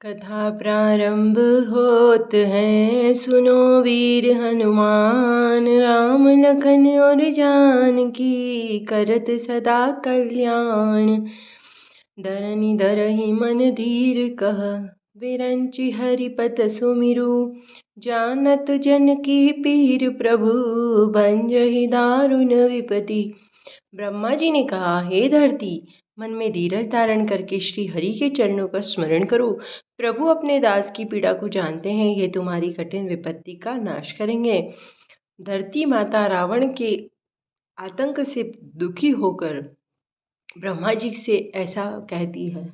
कथा प्रारंभ होत है, सुनो वीर हनुमान। राम लखन और जानकी करत सदा कल्याण। धरनी धरहि मन धीर कह, विरंचि हरिपत सुमिरु। जानत जन की पीर प्रभु, भंजहि दारुण विपति। ब्रह्मा जी ने कहा, हे धरती, मन में धीरज धारण करके श्री हरि के चरणों का स्मरण करो। प्रभु अपने दास की पीड़ा को जानते हैं, ये तुम्हारी कठिन विपत्ति का नाश करेंगे। धरती माता रावण के आतंक से दुखी होकर ब्रह्मा जी से ऐसा कहती है।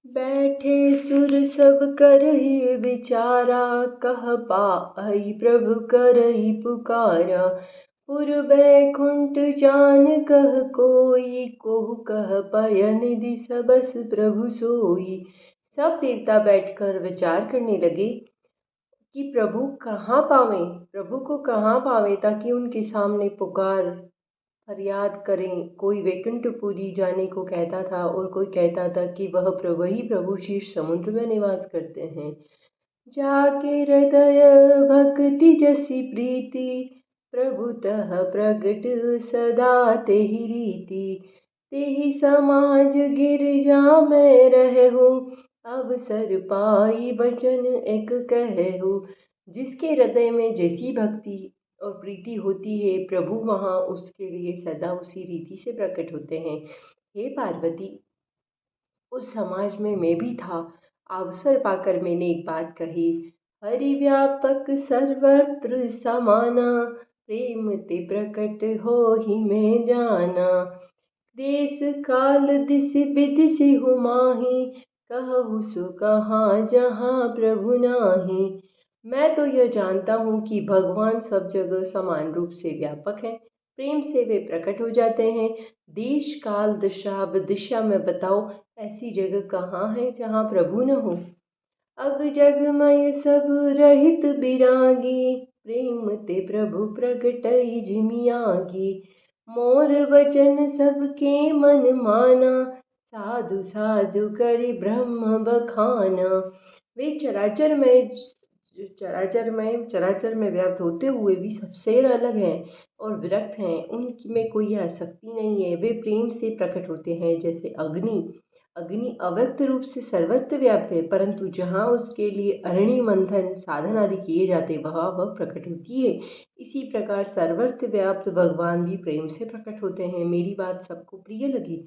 बैठे सुर सब करहि विचारा, कह पाई प्रभु करहि पुकारा। पुर बैकुंठ जान कह कोई, कोहु कह पयन दिस बस प्रभु सोई। सब देवता बैठकर विचार करने लगे कि प्रभु कहाँ पावें, प्रभु को कहाँ पावें, ताकि उनके सामने पुकार फरियाद करें। कोई वैकुंठपुरी जाने को कहता था और कोई कहता था कि वह वही प्रभु शीर्ष समुद्र में निवास करते हैं। जाके हृदय भक्ति जसी प्रीति, प्रभुतः प्रगट सदा तेहि रीति। तेहि समाज गिरजा में रहु, अवसर पाई वचन एक कहु। जिसके हृदय में जैसी भक्ति और प्रीति होती है, प्रभु वहाँ उसके लिए सदा उसी रीति से प्रकट होते हैं। हे पार्वती, उस समाज में मैं भी था। अवसर पाकर मैंने एक बात कही। हरि व्यापक सर्वत्र समाना, प्रेम ते प्रकट हो ही मैं जाना। देश काल दिस विदिशि हुमाहि, कहु सो कहाँ जहाँ प्रभु नाही। मैं तो यह जानता हूँ कि भगवान सब जगह समान रूप से व्यापक हैं। प्रेम से वे प्रकट हो जाते हैं। देश काल दिशा विदिशा में बताओ, ऐसी जगह कहाँ है जहाँ प्रभु न हो। अग जगमय सब रहित बिरागी, प्रेम ते प्रभु प्रगटई जिमियागी। मोर वचन सबके मन माना, साधु साधु करि ब्रह्म बखाना। वे चराचर में व्याप्त होते हुए भी सबसे अलग हैं और विरक्त हैं। उनमें कोई आसक्ति नहीं है। वे प्रेम से प्रकट होते हैं जैसे अग्नि अव्यक्त रूप से सर्वत्र व्याप्त है, परंतु जहाँ उसके लिए अरणि मंथन साधन आदि किए जाते वहाँ वह प्रकट होती है। इसी प्रकार सर्वत्र व्याप्त भगवान भी प्रेम से प्रकट होते हैं। मेरी बात सबको प्रिय लगी।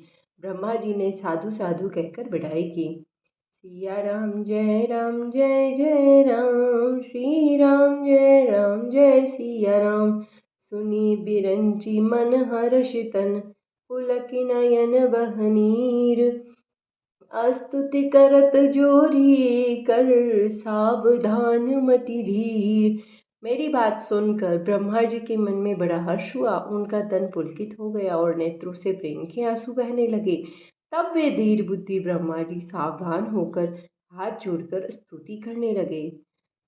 ब्रह्मा जी ने साधु साधु कहकर विदाई की। सिया राम जय जय राम, श्री राम जय सिया राम। सुनी बिरंची मन हर्षितन, पुलकि नयन बहनीर। स्तुति करत जोरी कर, सावधान मति धीर। मेरी बात सुनकर ब्रह्मा जी के मन में बड़ा हर्ष हुआ। उनका तन पुलकित हो गया और नेत्रों से प्रेम के आंसू बहने लगे। तब वे धीर बुद्धि ब्रह्मा जी सावधान होकर हाथ जोड़कर स्तुति करने लगे।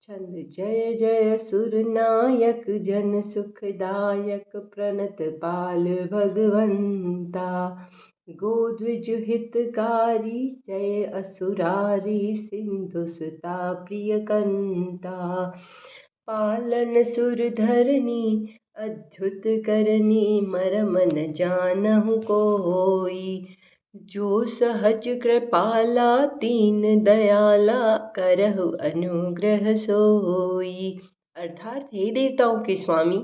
छंद जय जय सुर नायक, जन सुखदायक, प्रणत पाल भगवंता। गोद्विज हितकारी, जय असुरारी, सिंधु सुता प्रिय कंता। पालन सुर धरनी, अद्भुत करनी, मरम न जानहु कोई। जो सहज कृपाला, तीन दयाला, करहु अनुग्रह सोई। अर्थात हे देवताओं के स्वामी,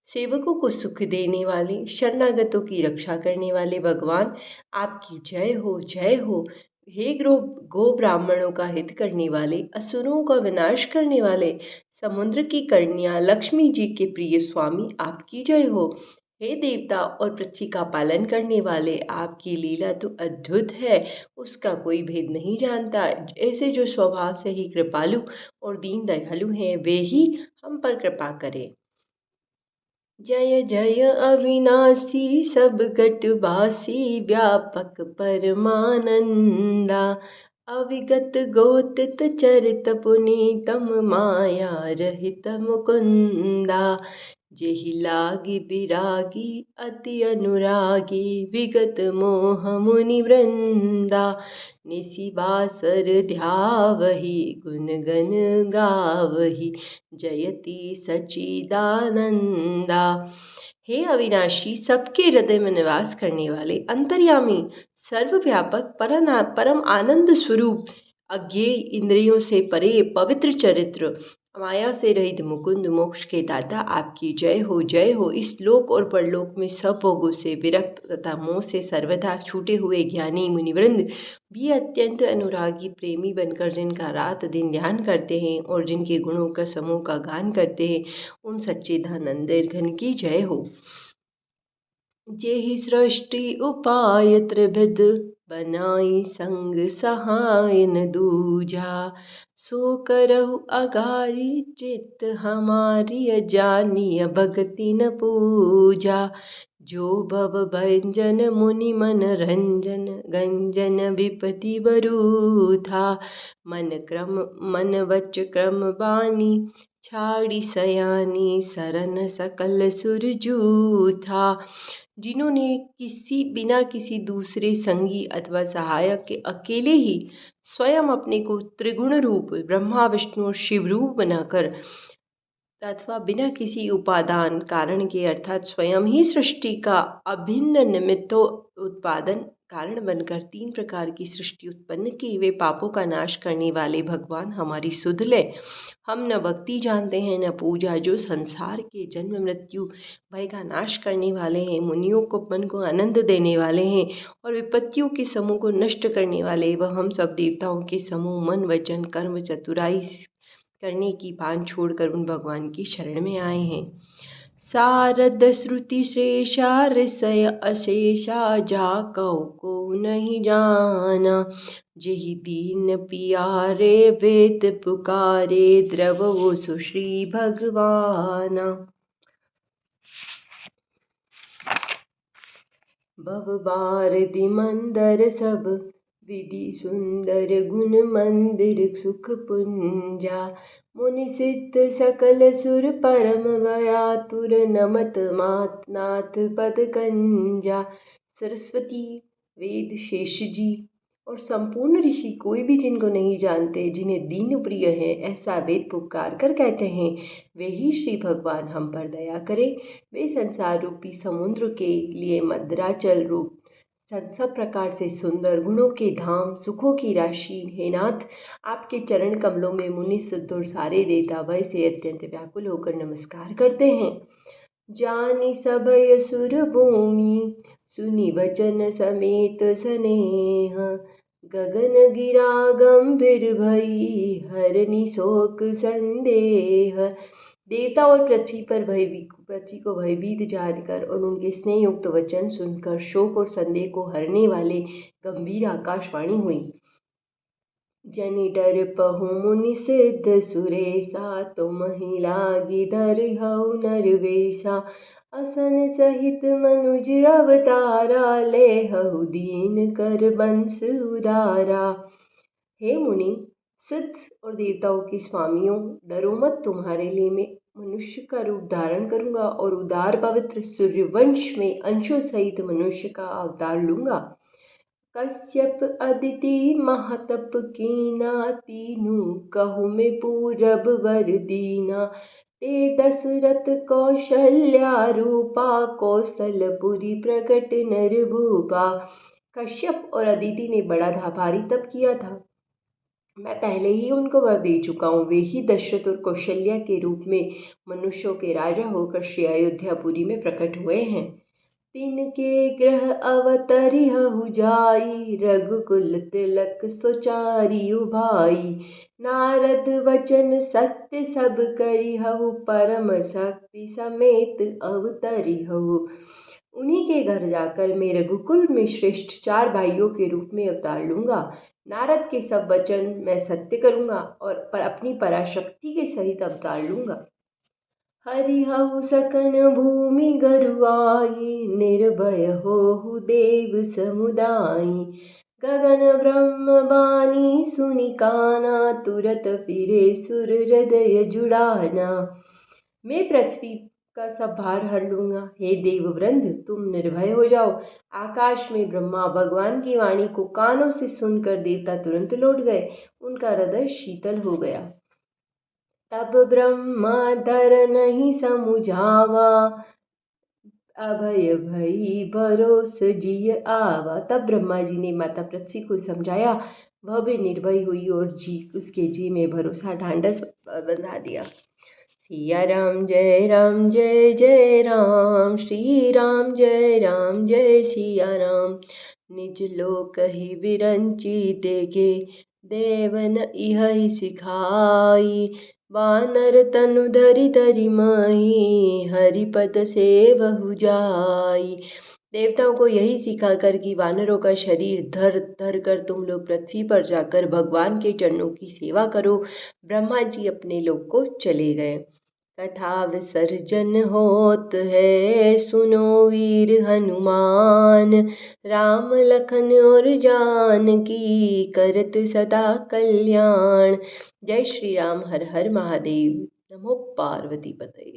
सेवकों को सुख देने वाले, शरणागतों की रक्षा करने वाले भगवान, आपकी जय हो जय हो। हे गो ब्राह्मणों का हित करने वाले, असुरों का विनाश करने वाले, समुद्र की कन्या लक्ष्मी जी के प्रिय स्वामी, आपकी जय हो। हे देवता और पृथ्वी का पालन करने वाले, आपकी लीला तो अद्भुत है, उसका कोई भेद नहीं जानता। ऐसे जो स्वभाव से ही कृपालु और दीन दयालु हैं, वे ही हम पर कृपा करें। जय जय अविनाशी, सब गटवासी, व्यापक परमानंदा। अविगत गोतित चरित पुनीतम, माया रहित मुकुंदा। जेहि लागी विरागी अति अनुरागी विगत मोह मुनि वृंदा निसि बासर ध्यावहि गुण गण गावहि जयति सच्चिदानंदा। हे अविनाशी, सबके हृदय में निवास करने वाले, अंतर्यामी, सर्वव्यापक, परम आनंद स्वरूप, अज्ञेय, इंद्रियों से परे, पवित्र चरित्र, माया से रहित मुकुंद, मोक्ष के दाता, आपकी जय हो, जय हो। इस लोक और परलोक में सब भोगों से विरक्त तथा मोह से सर्वथा छूटे हुए ज्ञानी मुनिवृंद भी अत्यंत अनुरागी प्रेमी बनकर जिनका रात दिन ध्यान करते हैं और जिनके गुणों का समूह का गान करते हैं, उन सच्चिदानंद घन की जय हो। जेहि सृष्टि उपाय त्रिविध बनाई संग सहाय न दूजा सो करहु अगारी चित्त हमारी अजानिय भक्ति न पूजा। जो भव भंजन मुनि मन रंजन गंजन विपति बरू था मन वच क्रम बानी छाड़ी सयानी सरन सकल सुरजू था। जिन्होंने बिना किसी दूसरे संगी अथवा सहायक के अकेले ही स्वयं अपने को त्रिगुण रूप ब्रह्मा विष्णु और शिव रूप बनाकर अथवा बिना किसी उपादान कारण के अर्थात स्वयं ही सृष्टि का अभिन्न निमित्तो उत्पादन कारण बनकर 3 प्रकार की सृष्टि उत्पन्न की, वे पापों का नाश करने वाले भगवान हमारी सुध ले। हम न भक्ति जानते हैं न पूजा, जो संसार के जन्म मृत्यु भय का नाश करने वाले हैं, मुनियों को मन को आनंद देने वाले हैं और विपत्तियों के समूह को नष्ट करने वाले, वह हम सब देवताओं के समूह मन वचन कर्म चतुराई करने की भान छोड़कर उन भगवान की शरण में आए हैं। सारद श्रुति श्रेषा ऋषय अशेषा जा को नहीं जाना जेहि दीन पियारे वेद पुकारे द्रव वो सुश्री भगवाना। भव भारती मंदर सब विधि सुंदर गुण मंदिर सुख पुंजा मुनि सिद्ध सकल सुर परम भयातुर नमत नाथ पद कंजा। सरस्वती, वेद, शेष जी और संपूर्ण ऋषि कोई भी जिनको नहीं जानते, जिन्हें दीन प्रिय है, ऐसा वेद पुकार कर कहते हैं, वे ही श्री भगवान हम पर दया करें। वे संसार रूपी समुद्र के लिए मद्राचल रूप सब प्रकार से सुंदर गुणों के धाम सुखों की राशि। हे नाथ, आपके चरण कमलों में मुनि सिद्ध और सारे देवता भय से अत्यंत व्याकुल होकर नमस्कार करते हैं। जानी सभय सुर भूमि सुनि वचन समेत स्नेह गगन गिरा गंभीर भई हरनि शोक संदेह। देवता और पृथ्वी को भयभीत जानकर और उनके स्नेह युक्त वचन सुनकर शोक और संदेह को हरने वाले गंभीर आकाशवाणी हुई। जनि डर पहु मुनि सिद्ध सुरेशा तुमहि लागी धरिहउ नरवेशा असन सहित मनुज अवतारा लेहउ दीन कर बंस उदारा। हे मुनि, सिद्ध और देवताओं के स्वामियों, डरो मत, तुम्हारे लिए मैं मनुष्य का रूप धारण करूंगा और उदार पवित्र सूर्यवंश में अंशों सहित मनुष्य का अवतार लूंगा। कश्यप अदिति महातप कीना तीनू कहु में पूरब वर दीना ते दशरथ कौशल्या रूपा कौशलपुरी प्रकट नर भूपा। कश्यप और अदिति ने बड़ा भारी तप किया था, मैं पहले ही उनको वर दे चुका हूँ। वे ही दशरथ और कौशल्या के रूप में मनुष्यों के राजा होकर श्री अयोध्यापुरी में प्रकट हुए हैं। तिनके ग्रह अवतरिहु जाई रघुकुल तिलक सुचारी भाई नारद वचन सत्य सब करिहु परम शक्ति समेत अवतरिहु। उन्हीं के घर जाकर मैं रघुकुल में श्रेष्ठ 4 भाइयों के रूप में अवतार लूंगा। नारद के सब वचन मैं सत्य करूंगा और अपनी पराशक्ति के सहित अवतार लूंगा। हरिहउ सकन भूमि गरुआई निर्भय होहु देव समुदाई गगन ब्रह्म बानी सुनि काना तुरत फिरे सुर हृदय जुड़ाना। मैं पृथ्वी का सब भार हर लूंगा। हे देववृंद, तुम निर्भय हो जाओ। आकाश में ब्रह्मा भगवान की वाणी को कानों से सुनकर देवता तुरंत लौट गए। उनका हृदय शीतल हो गया। तब ब्रह्मा धर नहीं समुझावा, अभय भई भरोस जिय आवा। तब ब्रह्मा जी ने माता पृथ्वी को समझाया। वह भी निर्भय हुई और उसके जी में भरोसा ढांढस बंधा दिया। सिया राम जय जय राम, श्री राम जय सिया राम। निज लोक ही विरंची देगे, देवन इह सिखाई। वानर तनु धरि धरि माही, हरिपद सेवहु जाई। देवताओं को यही सिखाकर कि वानरों का शरीर धर धर कर तुम लोग पृथ्वी पर जाकर भगवान के चरणों की सेवा करो। ब्रह्मा जी अपने लोक को चले गए। कथा विसर्जन होत है, सुनो वीर हनुमान। राम लखन और जानकी, करत सदा कल्याण। जय श्री राम। हर हर महादेव। नमो पार्वती पतये।